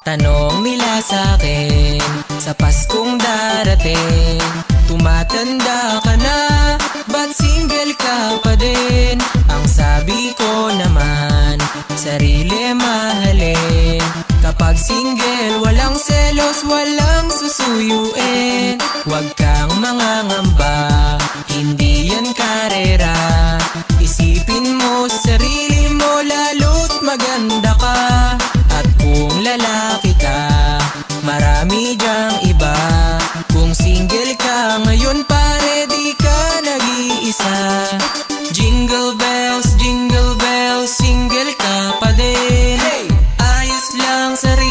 Tanong nila sa'kin sa Paskong darating, tumatanda ka na, ba't single ka pa din? Ang sabi ko naman, sarili mahalin. Kapag single, walang selos, walang susuyuin. Huwag kang mangangamba, hindi yan karera. Isipin mo sarili mo, lalo't maganda ka. At kung lalaki ka, marami dyang iba. Kung single ka ngayon, pare di ka nag-iisa. Jingle bells, single ka pa din. Ayos lang sarili